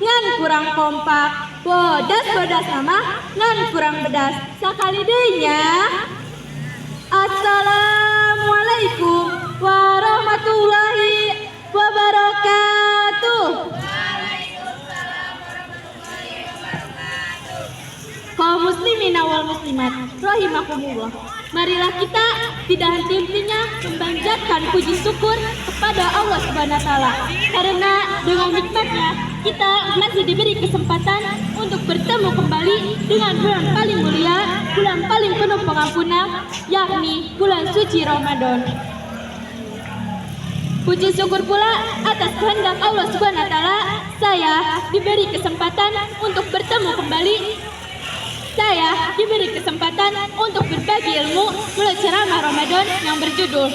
ngan kurang kompak. Bodas nama ngan kurang bedas. Sakali denya. Assalamualaikum warahmatullahi wabarakatuh. Kaum muslimin wal muslimat rahimakumullah. Marilah kita tidak henti-hentinya memanjatkan puji syukur kepada Allah Subhanahu wa taala. Karena dengan nikmatnya kita masih diberi kesempatan untuk bertemu kembali dengan bulan paling mulia, bulan paling penuh pengampunan, yakni bulan suci Ramadan. Puji syukur pula atas kehendak Allah Subhanahu wa taala, saya diberi kesempatan untuk bertemu kembali. Saya diberi kesempatan untuk berbagi ilmu melalui ceramah Ramadan yang berjudul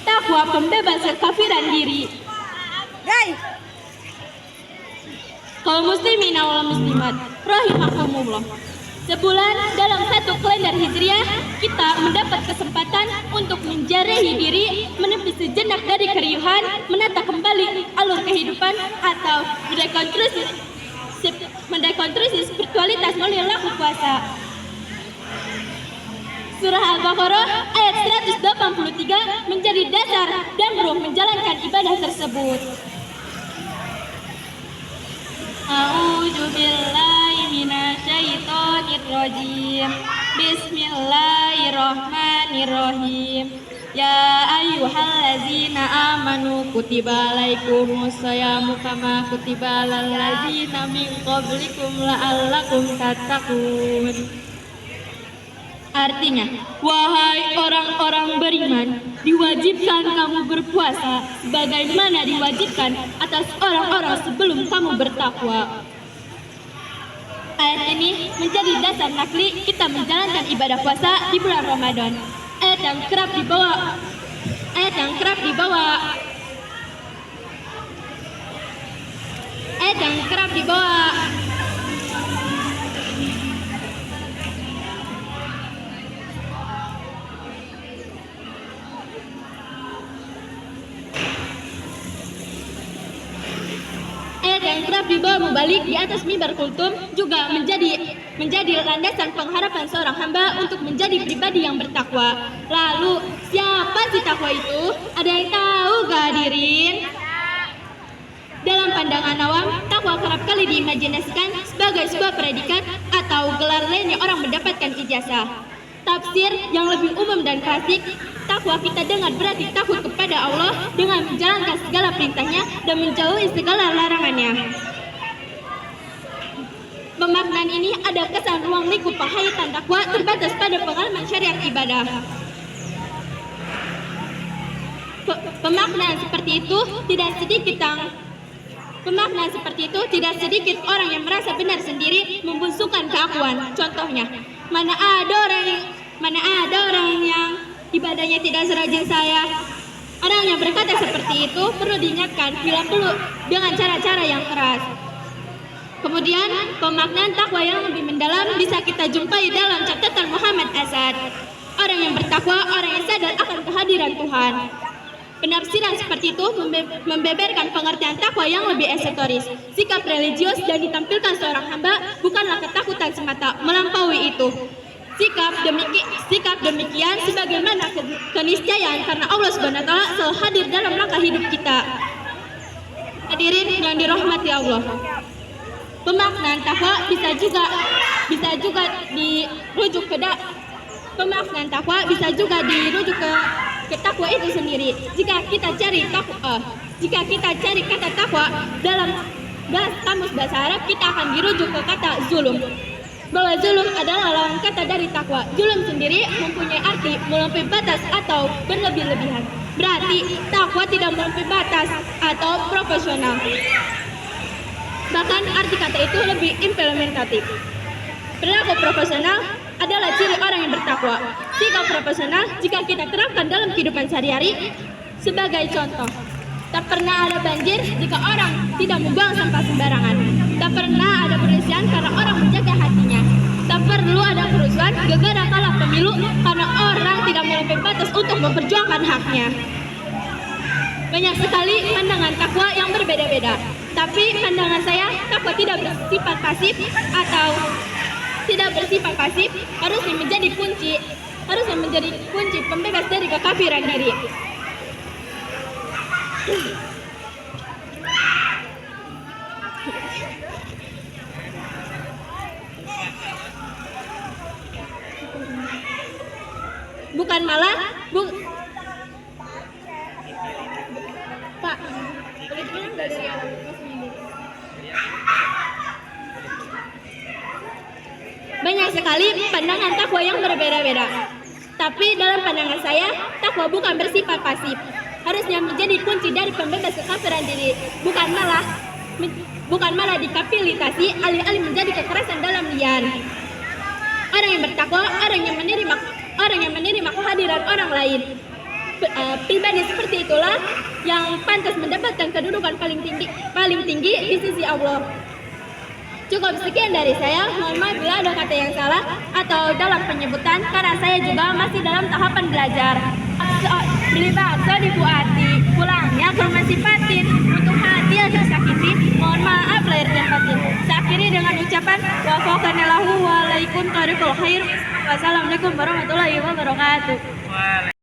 Takwa Pembebas Kekafiran Diri. Kaum muslimin wal muslimat rahimakumullah. Sebulan dalam satu kalender Hijriah, kita mendapat kesempatan untuk menjarahi diri, menepi sejenak dari keriuhan, menata kembali alur kehidupan atau mendekonstruksi spiritualitas melalui laku puasa. Surah Al-Baqarah ayat 183 menjadi dasar dan ruh menjalankan ibadah tersebut. A'udzu billahi minasyaitonir rajim. Bismillahirrahmanirrahim. Ya ayyuhallazina amanu kutiba alaikumusyamu kama kutiba alal ladzina min qablikum la'allakum tattaqun. Artinya, wahai orang-orang beriman, diwajibkan kamu berpuasa sebagaimana diwajibkan atas orang-orang sebelum kamu bertakwa. Ayat ini menjadi dasar nakli kita menjalankan ibadah puasa di bulan Ramadan. Ayat yang kerap dibawa mubalik di atas mimbar kultum juga menjadi landasan pengharapan seorang hamba untuk menjadi pribadi yang bertakwa. Lalu siapa sih takwa itu? Ada yang tahu gak hadirin? Dalam pandangan awam, takwa kerap kali diimajinasikan sebagai sebuah predikat atau gelar lainnya orang mendapatkan ijazah. Tafsir yang lebih umum dan klasik, takwa kita dengan berarti takut kepada Allah dengan menjalankan segala perintahnya dan menjauhi segala larangannya. Pemaknaan ini ada kesan ruang lingkup penghayatan takwa terbatas pada pengalaman syariat ibadah. Pemaknaan seperti itu tidak sedikit orang yang merasa benar sendiri membusungkan keakuan. Contohnya, mana ada orang yang ibadahnya tidak serajin saya. Orang yang berkata seperti itu perlu diingatkan bila perlu dengan cara-cara yang keras. Kemudian, pemaknaan takwa yang lebih mendalam bisa kita jumpai dalam catatan Muhammad Asad. Orang yang bertakwa, orang yang sadar akan kehadiran Tuhan. Penafsiran seperti itu membeberkan pengertian takwa yang lebih esoteris. Sikap religius dan ditampilkan seorang hamba bukanlah ketakutan semata, melampaui itu. Sikap demikian sebagaimana keniscayaan karena Allah Subhanahu wa taala selalu hadir dalam langkah hidup kita. Hadirin yang dirahmati Allah. Pemaknaan takwa bisa juga dirujuk ke takwa itu sendiri. Jika kita cari kata takwa dalam kamus bahasa Arab, kita akan dirujuk ke kata zulum. Bahwa zulum adalah lawan kata dari takwa. Zulum sendiri mempunyai arti melampaui batas atau berlebih-lebihan. Berarti takwa tidak melampaui batas atau proporsional. Bahkan arti kata itu lebih implementatif. Perilaku proporsional adalah ciri orang yang bertakwa. Sikap proporsional jika kita terapkan dalam kehidupan sehari-hari. Sebagai contoh, tak pernah ada banjir jika orang tidak membuang sampah sembarangan. Tak pernah ada perselisihan karena orang menjaga hatinya. Tak perlu ada kerusuhan gara-gara kalah pemilu karena orang tidak melampaui batas untuk memperjuangkan haknya. Banyak sekali pandangan takwa yang berbeda-beda. Tapi pandangan saya, takwa tidak bersifat pasif atau tidak bersifat pasif harusnya menjadi kunci pembebas dari kekafiran diri. Bukan malah Pak, boleh bilang nggak dari awal sendiri? Banyak sekali pandangan takwa yang berbeda-beda. Tapi dalam pandangan saya, takwa bukan bersifat pasif. Harusnya menjadi kunci dari pembebas kekafiran diri, bukan malah dikapitalisasi alih-alih menjadi kekerasan dalam liar. Orang yang bertakwa, orang yang menerima kehadiran orang lain. Pribadi seperti itulah yang pantas mendapatkan kedudukan paling tinggi di sisi Allah. Cukup sekian dari saya, mohon maaf bila ada kata yang salah atau dalam penyebutan karena saya juga masih dalam tahapan belajar. Beli bakso di Bu Ati, pulangnya ke rumah si Patin. Untuk hati yang tersakiti, mohon maaf lahir dan batin. Saya akhiri dengan ucapan wassalamualaikum warahmatullahi wabarakatuh.